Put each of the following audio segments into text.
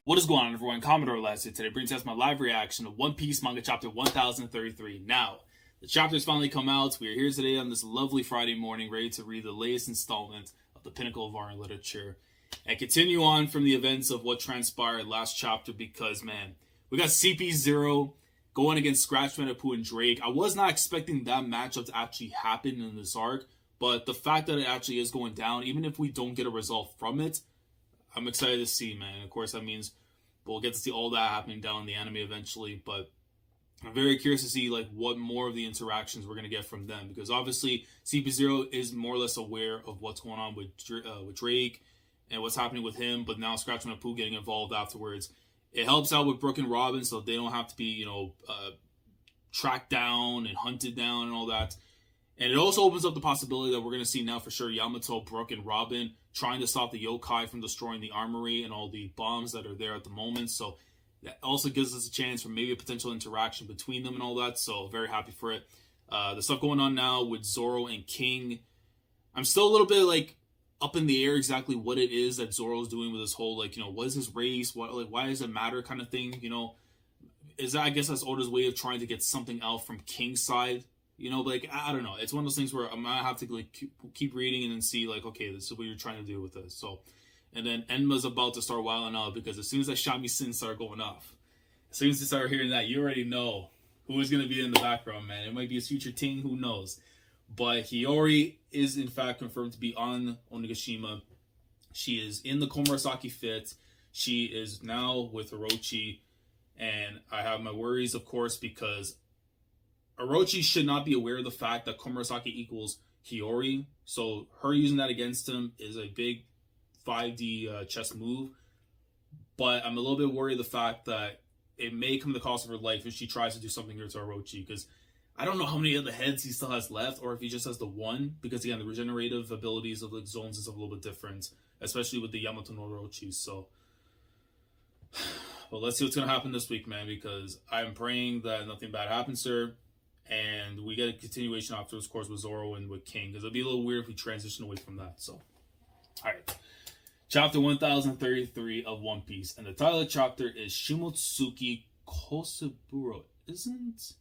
What is going on, everyone? Commodore Last here today brings us my live reaction to One Piece manga chapter 1033. Now, the chapter's finally come out. We are here today on this lovely Friday morning, ready to read the latest installment of the pinnacle of our literature and continue on from the events of what transpired last chapter because, man, we got CP0 going against Scratchman, Apu, and Drake. I was not expecting that matchup to actually happen in this arc, but the fact that it actually is going down, even if we don't get a result from it, I'm excited to see, man. Of course, that means we'll get to see all that happening down in the anime eventually, but I'm very curious to see like what more of the interactions we're going to get from them, because obviously CP0 is more or less aware of what's going on with Drake and what's happening with him, but now Scratchman and Pooh getting involved afterwards. It helps out with Brook and Robin so they don't have to be, tracked down and hunted down and all that. And it also opens up the possibility that we're going to see now for sure Yamato, Brook, and Robin trying to stop the yokai from destroying the armory and all the bombs that are there at the moment. So that also gives us a chance for maybe a potential interaction between them and all that. So very happy for it. The stuff going on now with Zoro and King. I'm still a little bit like up in the air exactly what it is that Zoro's doing with this whole what is his race? Why does it matter kind of thing? Is that, I guess that's Oda's way of trying to get something out from King's side. But I don't know. It's one of those things where I'm gonna have to keep reading and then see okay, this is what you're trying to do with this. So, and then Enma's about to start wilding out because as soon as that shamisen start going off, as soon as you start hearing that, you already know who is gonna be in the background, man. It might be his future Ting, who knows? But Hiyori is in fact confirmed to be on Onigashima. She is in the Komurasaki fit. She is now with Orochi, and I have my worries, of course, because Orochi should not be aware of the fact that Komurasaki equals Hiyori, so her using that against him is a big 5D chess move, but I'm a little bit worried of the fact that it may come to the cost of her life if she tries to do something here to Orochi, because I don't know how many of the heads he still has left, or if he just has the one, because again, the regenerative abilities of the zones is a little bit different, especially with the Yamato no Orochi, so... Well, let's see what's going to happen this week, man, because I'm praying that nothing bad happens to her. And we get a continuation afterwards, of course, with Zoro and with King, because it'd be a little weird if we transition away from that. So, all right. Chapter 1033 of One Piece. And the title of the chapter is Shimotsuki Kozaburo. Isn't...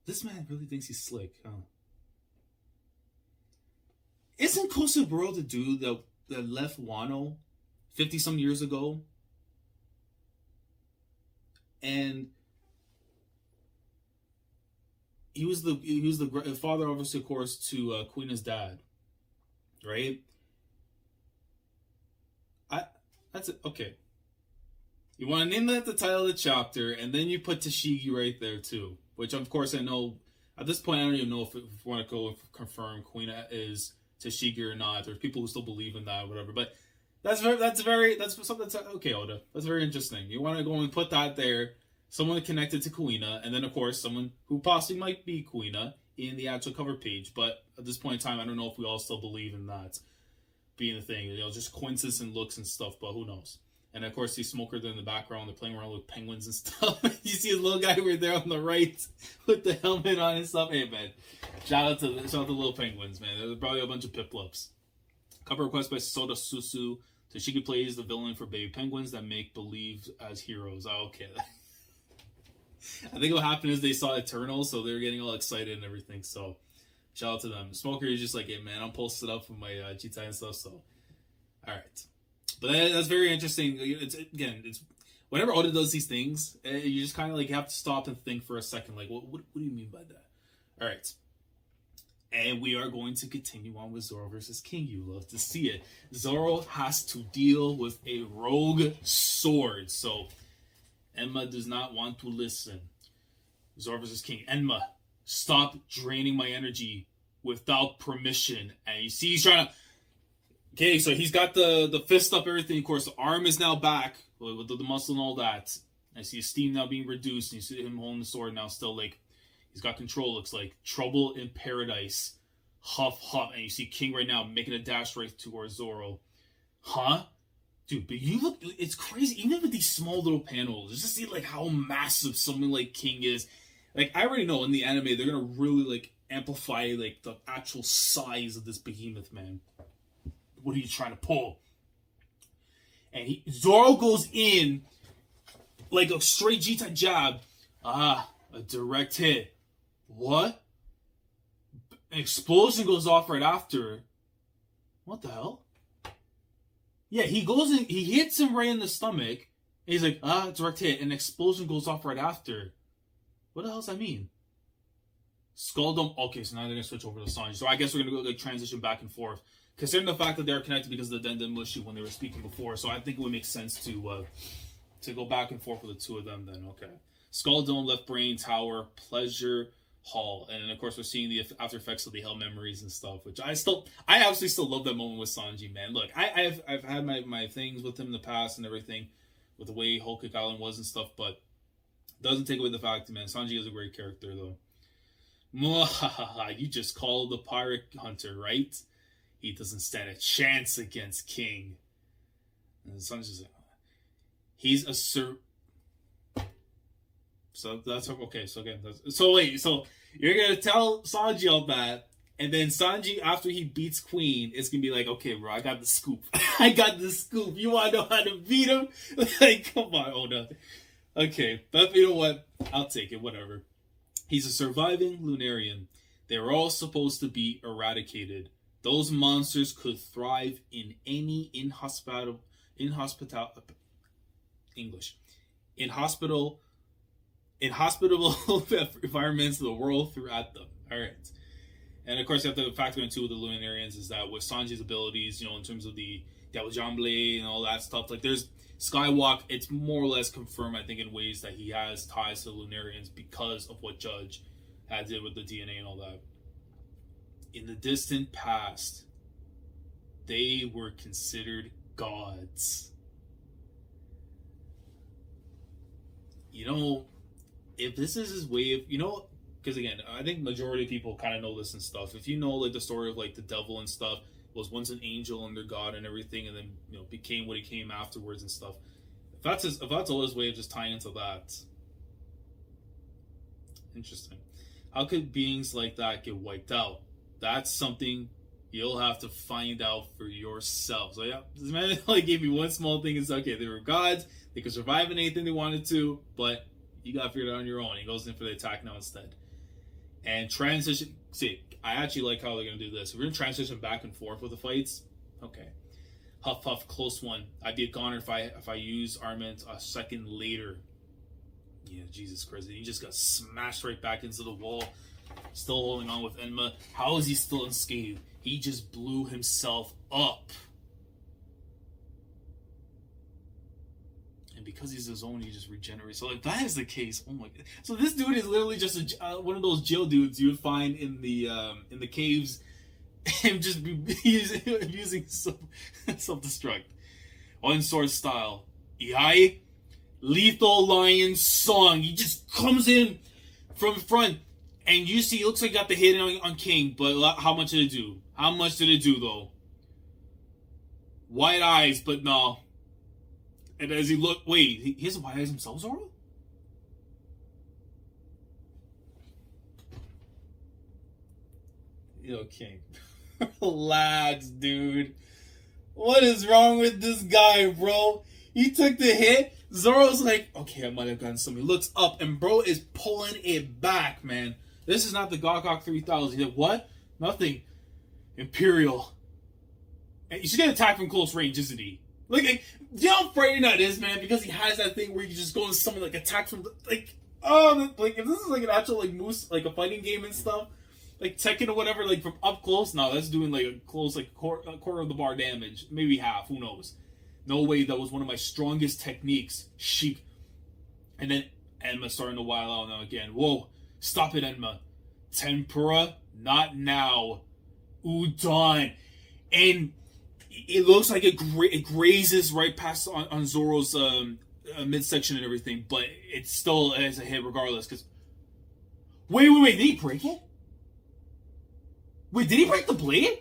This man really thinks he's slick, huh? Isn't Kozaburo the dude that left Wano 50-some years ago? And he was the father, obviously, of course, to Kuina's dad, right? That's it. Okay. You want to name that the title of the chapter, and then you put Tashigi right there too, which of course I know at this point I don't even know if we want to go confirm Kuina is Tashigi or not. There's people who still believe in that or whatever, but that's something that's okay, Oda. That's very interesting. You want to go and put that there, someone connected to Kuina, and then of course someone who possibly might be Kuina in the actual cover page. But at this point in time, I don't know if we all still believe in that being the thing. Just coincidence and looks and stuff, but who knows? And of course, see Smoker there in the background. They're playing around with penguins and stuff. You see a little guy right there on the right with the helmet on and stuff. Hey, man. Shout out to little penguins, man. There's probably a bunch of Piplups. Cover request by Soda Susu. Tashigi plays the villain for baby penguins that make believe as heroes. Oh, okay. I think what happened is they saw Eternal, so they were getting all excited and everything. So, shout out to them. Smoker is just like, hey, man, I'm posted up with my Jitai and stuff. So, all right. But that's very interesting. It's whenever Oda does these things, you just kind of have to stop and think for a second. What do you mean by that? All right. And we are going to continue on with Zoro versus King. You love to see it. Zoro has to deal with a rogue sword. So, Enma does not want to listen. Zoro versus King. Enma, stop draining my energy without permission. And you see he's trying to... Okay, so he's got the fist up, everything. Of course, the arm is now back with the muscle and all that. I see his steam now being reduced. And you see him holding the sword now still he's got control. Looks like trouble in paradise. Huff, huff. And you see King right now making a dash right towards Zoro. Huh? Dude, but you look... It's crazy. Even with these small little panels, just to see how massive someone like King is. Like, I already know in the anime they're gonna really like amplify like the actual size of this behemoth, man. What are you trying to pull? And Zoro goes in like a straight G-type jab. A direct hit. What? An explosion goes off right after. What the hell? Yeah, he goes in, he hits him right in the stomach. And he's like, direct hit. And an explosion goes off right after. What the hell does that mean? Skull Dome. Okay, so now they're going to switch over to Sanji. So I guess we're going to go like transition back and forth. Considering the fact that they're connected because of the Denden Mushi when they were speaking before. So I think it would make sense to go back and forth with the two of them then. Okay. Skull Dome, Left Brain, Tower, Pleasure, Hall. And then, of course, we're seeing the after effects of the Hell Memories and stuff, which I absolutely still love that moment with Sanji, man. Look, I've had my things with him in the past and everything, with the way Whole Cake Island was and stuff, but it doesn't take away the fact, man, Sanji is a great character, though. You just called the pirate hunter, right? He doesn't stand a chance against King. And Sanji's like, he's a So that's okay. So again, wait. So you're gonna tell Sanji all that, and then Sanji, after he beats Queen, it's gonna be like, okay, bro, I got the scoop. I got the scoop. You wanna know how to beat him? Like, come on, Oda. Okay, but you know what? I'll take it. Whatever. He's a surviving Lunarian. They were all supposed to be eradicated. Those monsters could thrive in any inhospitable environments of the world throughout them. All right. And of course, you have to factor in too with the Lunarians is that with Sanji's abilities, in terms of the Diablo and all that stuff, like there's Skywalk, it's more or less confirmed, I think, in ways that he has ties to the Lunarians because of what Judge had did with the DNA and all that. In the distant past, they were considered gods. If this is his way of, because again, I think majority of people kind of know this and stuff. If you know like the story of like the devil and stuff, was once an angel under God and everything, and then became what he came afterwards and stuff. If that's all his way of just tying into that, interesting. How could beings like that get wiped out? That's something you'll have to find out for yourself. So yeah, this man like gave me one small thing. It's okay. They were gods. They could survive in anything they wanted to, but you got to figure it out on your own. He goes in for the attack now instead. And transition. See, I actually like how they're going to do this. If we're going to transition back and forth with the fights, okay. Huff Puff, close one. I'd be a goner if I use Armament a second later. Yeah, Jesus Christ. He just got smashed right back into the wall. Still holding on with Enma. How is he still unscathed? He just blew himself up. And because he's his own, he just regenerates. So if that is the case, oh my god. So this dude is literally just one of those jail dudes you would find in the caves and just be using self-destruct. On sword style. Ihai, Lethal Lion Song. He just comes in from front. And you see, it looks like he got the hit on King, but how much did it do? How much did it do, though? White eyes, but no. And as he looked, wait, he has white eyes himself, Zoro? King. Relax, dude. What is wrong with this guy, bro? He took the hit. Zoro's like, okay, I might have gotten something. He looks up, and bro is pulling it back, man. This is not the Gokok 3000. He's like, what? Nothing. Imperial. And he's gonna attack from close range, isn't he? Like, do you know how frightening that is, man? Because he has that thing where you just go and summon, like, attack from, like, if this is, like, an actual, like, moose, like, a fighting game and stuff, like, Tekken or whatever, like, from up close, no, that's doing, like, a close, like, quarter of the bar damage. Maybe half, who knows? No way, that was one of my strongest techniques. Chic. And then Enma starting to wild out now again. Whoa. Stop it, Enma. Tempura, not now. Udon. And it looks like it grazes right past on Zoro's midsection and everything, but it still is a hit regardless. Cause wait, did he break it? Wait, did he break the blade?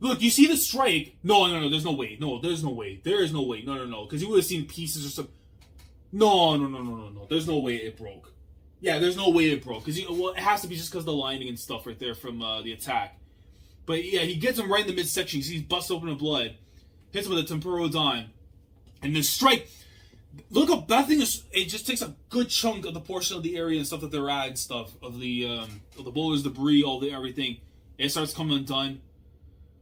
Look, you see the strike? No, there's no way. No, there's no way. There is no way. No. Because you would have seen pieces or something. No. There's no way it broke. Yeah, there's no way it broke. Because well, it has to be just because of the lining and stuff right there from the attack. But yeah, he gets him right in the midsection. You see he's bust open of blood. Hits him with a Tempuro Don. And then strike. Look up, that thing is, it just takes a good chunk of the portion of the area and stuff that they're at and stuff. Of the boulders, debris, all the everything. It starts coming undone.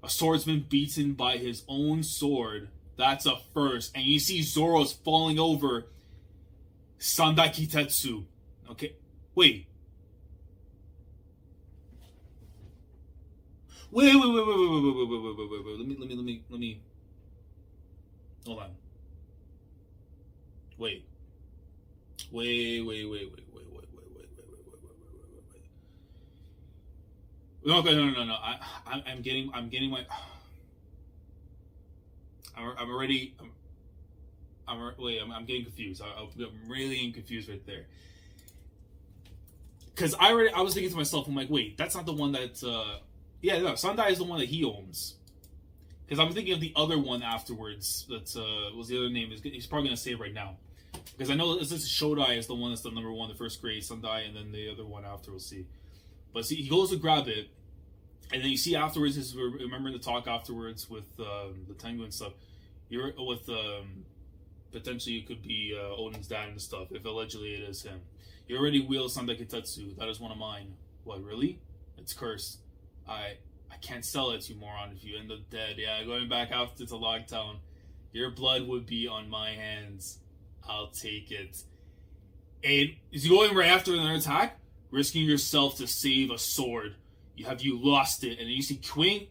A swordsman beaten by his own sword. That's a first. And you see Zoro's falling over Sandai Kitetsu. Okay, wait. Wait. Let me. Hold on. Wait. No. I'm getting my. I'm getting confused. I'm really confused right there. Because I was thinking to myself, I'm like, wait, that's not the one that. Yeah, no, Sandai is the one that he owns. Because I'm thinking of the other one afterwards. That was the other name. He's probably gonna say it right now. Because I know this Shodai is the one that's the number one, the first grade Sandai, and then the other one after we'll see. But see, he goes to grab it, and then you see afterwards. Is remembering the talk afterwards with the Tengu and stuff. You're with potentially it could be Odin's dad and stuff. If allegedly it is him, you already wield Sandai Kitetsu. That is one of mine. What, really? It's cursed. I can't sell it to you, moron. If you end up dead, yeah, going back after to Logtown, your blood would be on my hands. I'll take it. And is he going right after another attack? Risking yourself to save a sword. You lost it. And then you see King.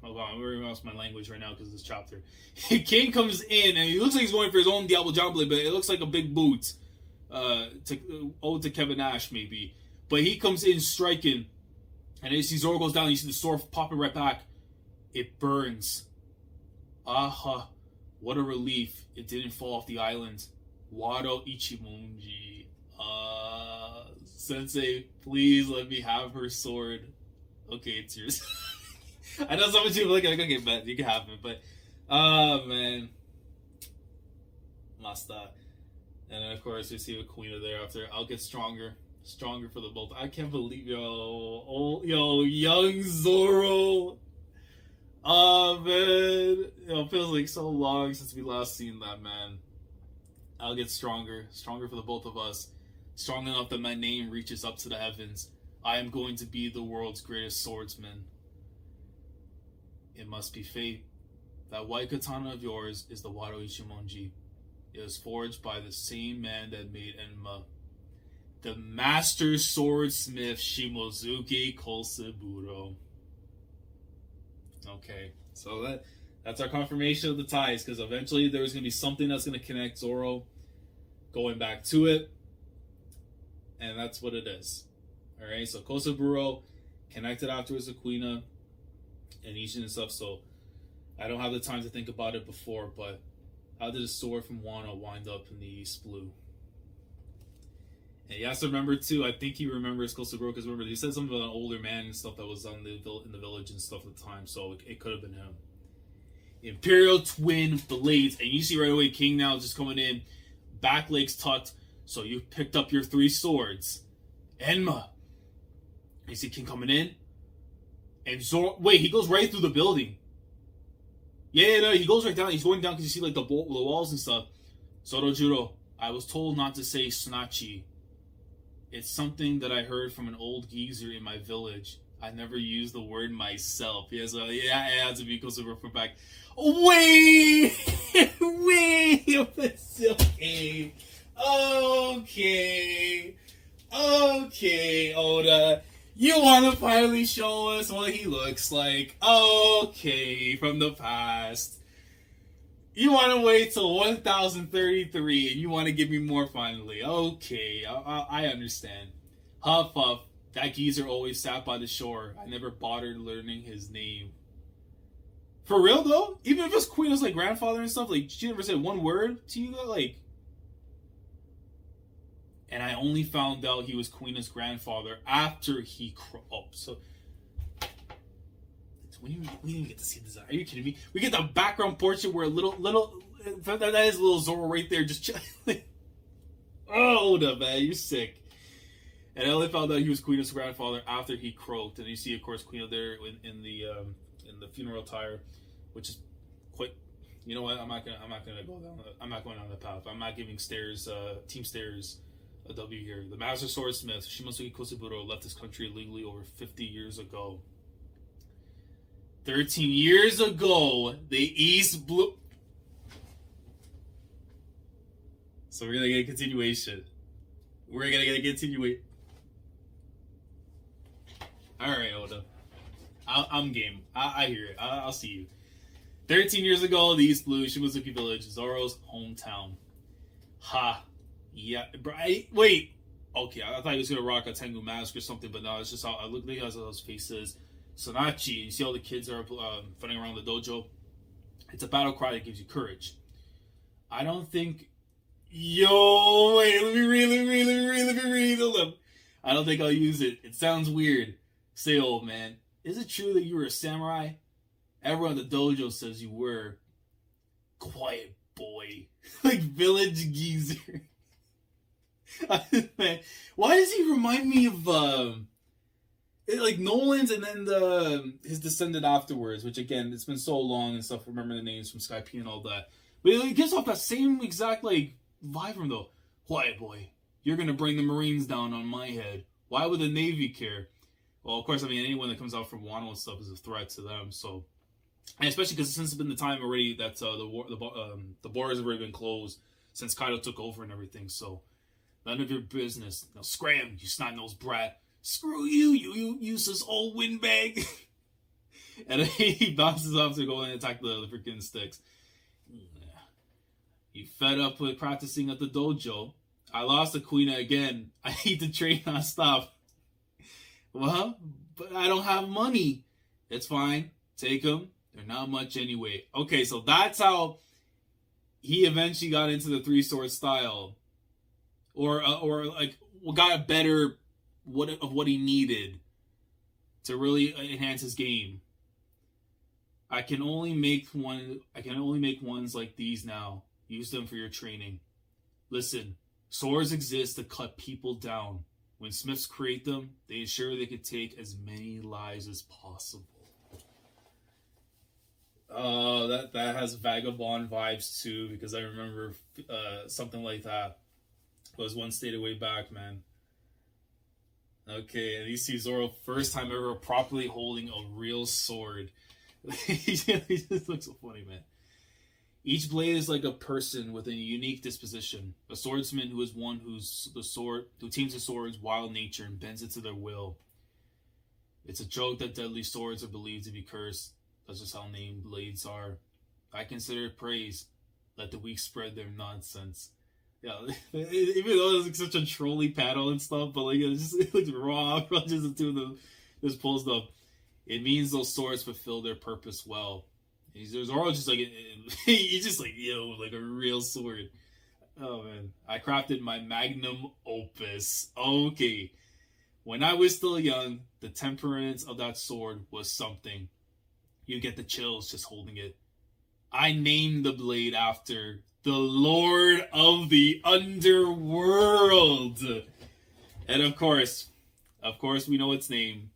Hold on, I'm very lost my language right now because of this chapter. King comes in and he looks like he's going for his own Diablo Jamble, but it looks like a big boot. To Kevin Nash maybe. But he comes in striking. And then you see Zoro goes down, and you see the sword popping right back. It burns. Aha. What a relief. It didn't fall off the island. Wado Ichimonji. Sensei, please let me have her sword. Okay, it's yours. I know some of you are like, okay, bet you can have it, but man. Masta. And then of course we see the Queen there after. I'll get stronger. Stronger for the both. I can't believe young Zoro. Oh man, it feels like so long since we last seen that, man. I'll get stronger for the both of us. Strong enough that my name reaches up to the heavens. I am going to be the world's greatest swordsman. It must be fate. That white katana of yours is the Wado Ichimonji. It was forged by the same man that made Enma. The master swordsmith Shimotsuki Kozaburo. Okay, so that's our confirmation of the ties, because eventually there was going to be something that's going to connect Zoro going back to it, and that's what it is. Alright, so Kozaburo connected afterwards to Kuina and Ishin and stuff, so I don't have the time to think about it before, but how did a sword from Wano wind up in the East Blue? And he has to remember too. I think he remembers Kozaburo because remember he said something about an older man and stuff that was in the village and stuff at the time. So it could have been him. Imperial Twin Blades, and you see right away King now just coming in, back legs tucked. So you picked up your 3 swords, Enma. You see King coming in, and Zoro. Wait, he goes right through the building. Yeah, no, he goes right down. He's going down because you see like the walls and stuff. Zorojuro, I was told not to say Sunachi. It's something that I heard from an old geezer in my village. I never used the word myself. Yeah, so yeah, it had to be Kozaburo from back. Wait! Okay, Oda. You want to finally show us what he looks like. Okay, from the past. You want to wait till 1033 and you want to give me more finally. Okay, I understand. Huff, huff. That geezer always sat by the shore. I never bothered learning his name. For real, though? Even if his queen was like grandfather and stuff, like, she never said one word to you, like... And I only found out he was Queena's grandfather after he so we didn't even get to see the design. Are you kidding me? We get the background portrait where that is a little Zoro right there just chilling. Oh, Oda, man, you're sick. And I only found out he was Queen of grandfather after he croaked. And you see, of course, Queen of there in the funeral attire, which is quite. You know what? I'm not gonna go down. I'm not going down that path. I'm not giving Team Stairs a W here. The Master Swordsmith Shimotsuki Kozaburo left this country illegally over 50 years ago. 13 years ago, the East Blue. So we're gonna get a continuation. We're gonna get a continuation. All right, Oda. I'm game. I hear it. I'll see you. 13 years ago, the East Blue, Shimotsuki Village, Zoro's hometown. Ha. Yeah. Wait. Okay, I thought he was going to rock a Tengu mask or something, but no, it's just how I look at those faces. Sonachi, you see all the kids are fighting around the dojo? It's a battle cry that gives you courage. I don't think... Yo, wait, let me read. Hold up. I don't think I'll use it. It sounds weird. Say, old man, is it true that you were a samurai? Everyone at the dojo says you were. Quiet boy. Like village geezer. Man, why does he remind me of like Nolan's and then his descendant afterwards, which again, it's been so long and stuff, remember the names from Skype and all that. But it gives off that same exact like vibe from though. Quiet boy. You're gonna bring the Marines down on my head. Why would the Navy care? Well, of course, I mean anyone that comes out from Wano and stuff is a threat to them, so and especially because since it's been the time already that the borders have already been closed since Kaido took over and everything, so none of your business. Now scram, you snot-nosed brat. Screw you, you useless old windbag. And he bounces off to go and attack the freaking sticks. You fed up with practicing at the dojo. I lost the Queen again. I need to train non-stop. Well, but I don't have money. It's fine. Take them. They're not much anyway. Okay, so that's how he eventually got into the three sword style, or like got a better of what he needed to really enhance his game. I can only make ones like these now. Use them for your training. Listen, swords exist to cut people down. When smiths create them, they ensure they can take as many lives as possible. Oh, that has vagabond vibes too, because I remember something like that. It was one state way back, man. Okay, and you see Zoro first time ever properly holding a real sword. He just looks so funny, man. Each blade is like a person with a unique disposition. A swordsman who is one who teams the sword's wild nature and bends it to their will. It's a joke that deadly swords are believed to be cursed. That's just how named blades are. I consider it praise. Let the weak spread their nonsense. Yeah, even though it's like such a trolly panel and stuff, but like it looks raw. Just doing this pull stuff. It means those swords fulfill their purpose well. There's all just like he's just like like a real sword. Oh man, I crafted my magnum opus. Okay, when I was still young, the temperance of that sword was something. You get the chills just holding it. I named the blade after the Lord of the Underworld. And of course, we know its name.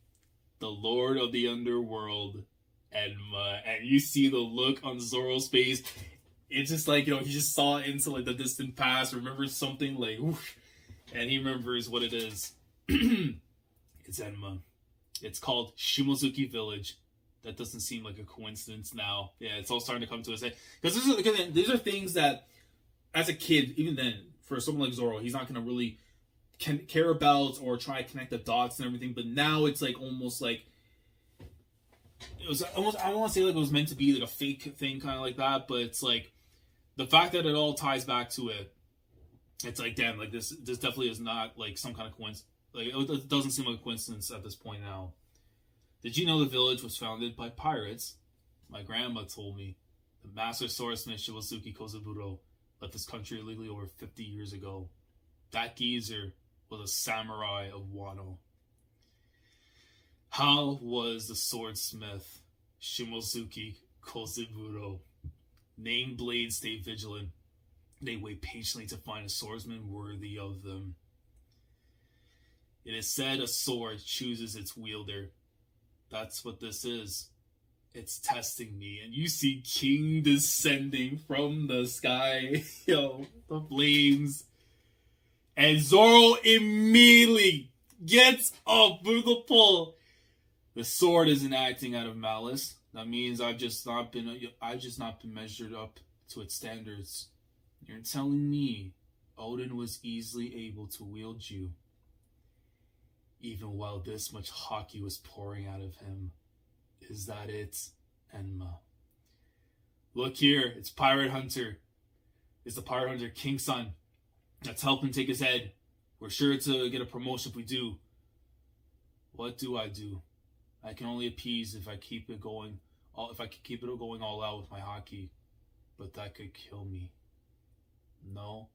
The Lord of the Underworld, Enma. And you see the look on Zoro's face. It's just like, he just saw it into like the distant past, remembers something like, whoosh, and he remembers what it is. It's Enma. It's called Shimotsuki Village. That doesn't seem like a coincidence now. Yeah, it's all starting to come to us. Because these are things that, as a kid, even then, for someone like Zoro, he's not going to really care about or try to connect the dots and everything. But now it's like almost like, it was almost, I don't want to say like it was meant to be like a fake thing kind of like that. But it's like, the fact that it all ties back to it, it's like, damn, like this definitely is not like some kind of coincidence. Like, it doesn't seem like a coincidence at this point now. Did you know the village was founded by pirates? My grandma told me. The master swordsmith Shimotsuki Kozaburo left this country illegally over 50 years ago. That geezer was a samurai of Wano. How was the swordsmith Shimotsuki Kozaburo? Named blades stay vigilant. They wait patiently to find a swordsman worthy of them. It is said a sword chooses its wielder. That's what this is. It's testing me. And you see King descending from the sky. Yo, the flames. And Zoro immediately gets up with the pull. The sword isn't acting out of malice. That means I've just not been measured up to its standards. You're telling me Odin was easily able to wield you, even while this much hockey was pouring out of him. Is that it, Enma? Look here, it's Pirate Hunter. It's the Pirate Hunter King's son. Let's help him take his head. We're sure to get a promotion if we do. What do? I can only appease if I keep it going. If I could keep it going all out with my hockey, but that could kill me. No,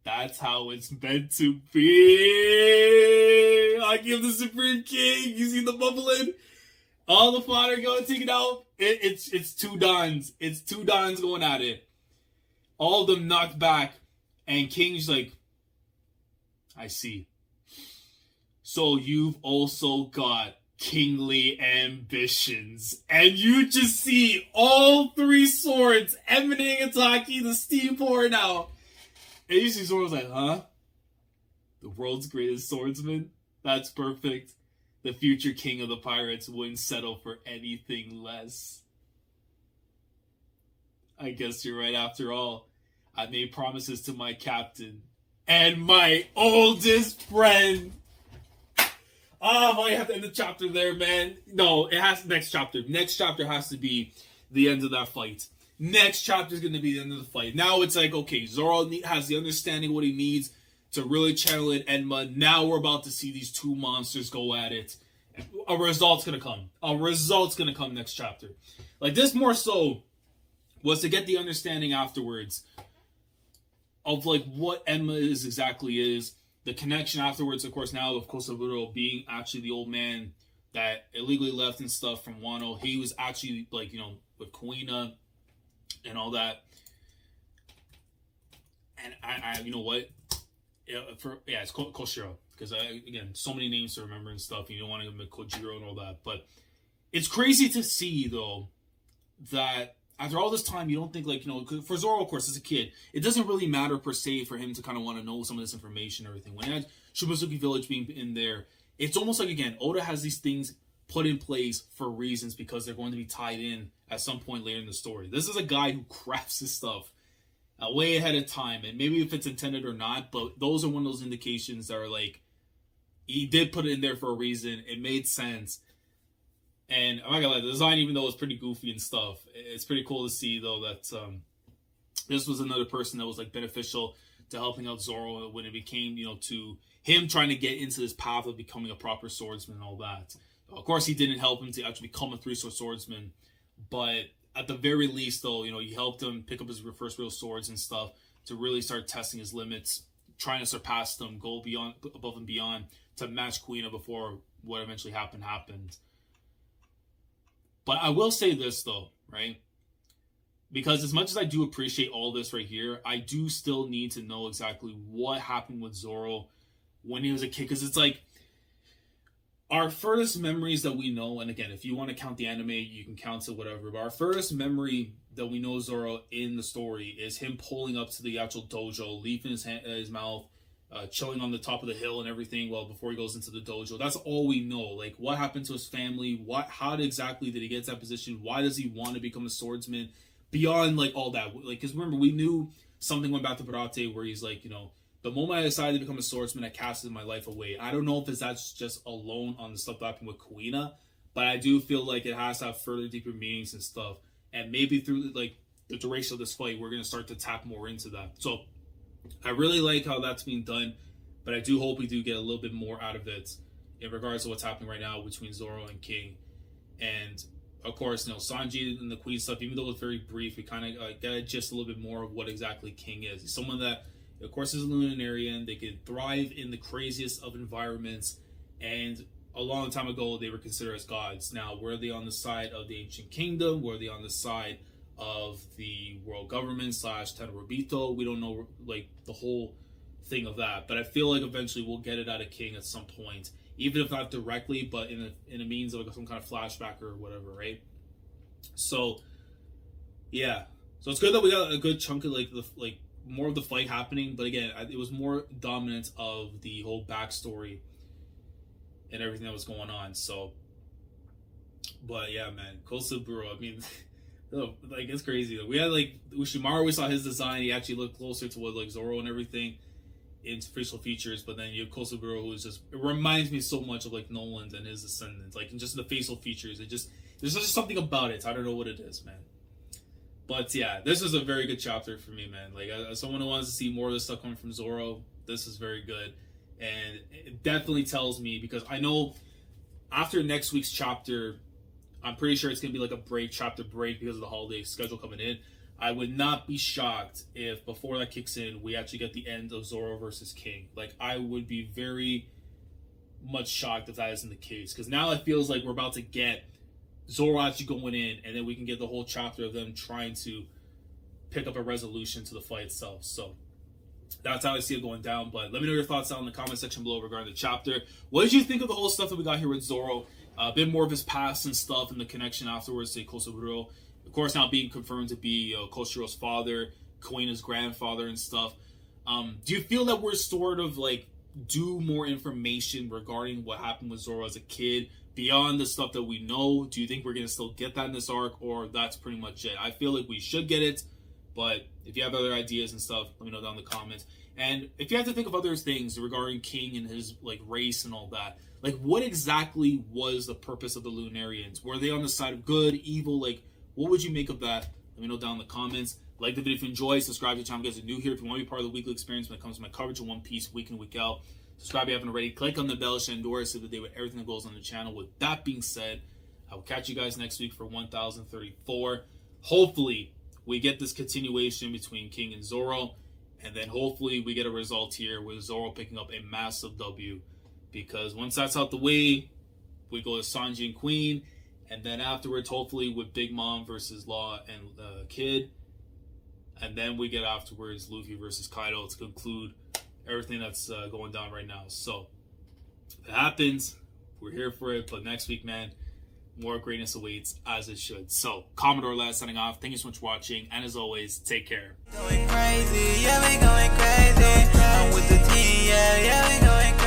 that's how it's meant to be. I give the Supreme King. You see the bubbling? All the fodder going to take it out. It's two Dons. It's two Dons going at it. All of them knocked back, and King's like, I see. So you've also got kingly ambitions. And you just see all three swords emanating attacking, the steam pouring out. And you see Zoro's like, huh? The world's greatest swordsman? That's perfect. The future king of the pirates wouldn't settle for anything less. I guess you're right after all. I made promises to my captain and my oldest friend. Oh, I have to end the chapter there, man. No, it has next chapter. Next chapter has to be the end of that fight. Next chapter is going to be the end of the fight. Now it's like, okay, Zoro has the understanding of what he needs to really channel it Enma. Now we're about to see these two monsters go at it. A result's going to come. A result's going to come next chapter. Like, this more so was to get the understanding afterwards of, like, what Enma is. The connection afterwards, of course, now of Kozaburo being actually the old man that illegally left and stuff from Wano. He was actually, like, you know, with Kuina and all that. And I you know what? It's Koshiro. Because, again, so many names to remember and stuff. You don't want to give him Kojiro and all that. But it's crazy to see, though, that after all this time, you don't think, like, you know, for Zoro, of course, as a kid, it doesn't really matter, per se, for him to kind of want to know some of this information and everything. When he had Shimotsuki Village being in there, it's almost like, again, Oda has these things put in place for reasons because they're going to be tied in at some point later in the story. This is a guy who crafts his stuff way ahead of time, and maybe if it's intended or not, but those are one of those indications that are like, he did put it in there for a reason. It made sense. And I'm not gonna lie, the design, even though it's pretty goofy and stuff, it's pretty cool to see, though, that this was another person that was, like, beneficial to helping out Zoro when it became, you know, to him trying to get into this path of becoming a proper swordsman and all that. Of course, he didn't help him to actually become a three-sword swordsman, but at the very least, though, you know, he helped him pick up his first real swords and stuff to really start testing his limits, trying to surpass them, go beyond, above and beyond, to match Kuina before what eventually happened. But I will say this, though, right? Because as much as I do appreciate all this right here, I do still need to know exactly what happened with Zoro when he was a kid. Because it's like, our furthest memories that we know, and again, if you want to count the anime, you can count it, whatever. But our furthest memory that we know Zoro in the story is him pulling up to the actual dojo, leaving his mouth, chilling on the top of the hill and everything, well, before he goes into the dojo. That's all we know. Like, what happened to his family? How exactly did he get to that position? Why does he want to become a swordsman? Beyond, like, all that. Like, because remember, we knew something went back to Parate where he's like, you know, the moment I decided to become a swordsman, I casted my life away. I don't know if that's just alone on the stuff that happened with Kuina, but I do feel like it has to have further, deeper meanings and stuff. And maybe through, like, the duration of this fight, we're going to start to tap more into that. So, I really like how that's being done, but I do hope we do get a little bit more out of it in regards to what's happening right now between Zoro and King. And, of course, you know, Sanji and the Queen stuff, even though it's very brief, we kind of get just a little bit more of what exactly King is. He's someone that, of course, is a Lunarian. They could thrive in the craziest of environments, and a long time ago, they were considered as gods. Now, were they on the side of the Ancient Kingdom? Were they on the side of the world government / Tenrobito? We don't know, like, the whole thing of that. But I feel like eventually we'll get it out of King at some point, even if not directly, but in a means of like some kind of flashback or whatever, right? So yeah, so it's good that we got a good chunk of like more of the fight happening. But again, it was more dominant of the whole backstory and everything that was going on. So, but yeah, man, Kozaburo, I mean, like, it's crazy. We had like Ushimaru, we saw his design. He actually looked closer to what like Zoro and everything in facial features. But then you have Kozaburo, who is just, it reminds me so much of like Nolan's and his descendants, like in just the facial features. There's just something about it. I don't know what it is, man. But yeah, this is a very good chapter for me, man. Like, as someone who wants to see more of this stuff coming from Zoro, this is very good. And it definitely tells me, because I know after next week's chapter, I'm pretty sure it's going to be like a chapter break because of the holiday schedule coming in. I would not be shocked if before that kicks in, we actually get the end of Zoro versus King. Like, I would be very much shocked if that isn't the case. Because now it feels like we're about to get Zoro actually going in, and then we can get the whole chapter of them trying to pick up a resolution to the fight itself. So that's how I see it going down. But let me know your thoughts down in the comment section below regarding the chapter. What did you think of the whole stuff that we got here with Zoro? A bit more of his past and stuff, and the connection afterwards to Kozaburo. Of course, now being confirmed to be Koshiro's father, Kuina's grandfather and stuff. Do you feel that we're sort of like due more information regarding what happened with Zoro as a kid beyond the stuff that we know? Do you think we're going to still get that in this arc, or that's pretty much it? I feel like we should get it, but if you have other ideas and stuff, let me know down in the comments. And if you have to think of other things regarding King and his like race and all that, like what exactly was the purpose of the Lunarians? Were they on the side of good, evil? Like, what would you make of that? Let me know down in the comments. Like the video if you enjoy. Subscribe to the channel if you guys are new here. If you want to be part of the weekly experience when it comes to my coverage of One Piece week in, week out, subscribe if you haven't already. Click on the bell to endorse so the day with everything that goes on the channel. With that being said, I will catch you guys next week for 1034. Hopefully, we get this continuation between King and Zoro. And then hopefully we get a result here with Zoro picking up a massive W. Because once that's out the way, we go to Sanji and Queen. And then afterwards, hopefully with Big Mom versus Law and Kid. And then we get afterwards Luffy versus Kaido to conclude everything that's going down right now. So, if it happens, we're here for it. But next week, man, more greatness awaits, as it should. So, Commodore Last signing off. Thank you so much for watching. And as always, take care. Going crazy, yeah, we going crazy. I'm with the team, yeah, we going crazy.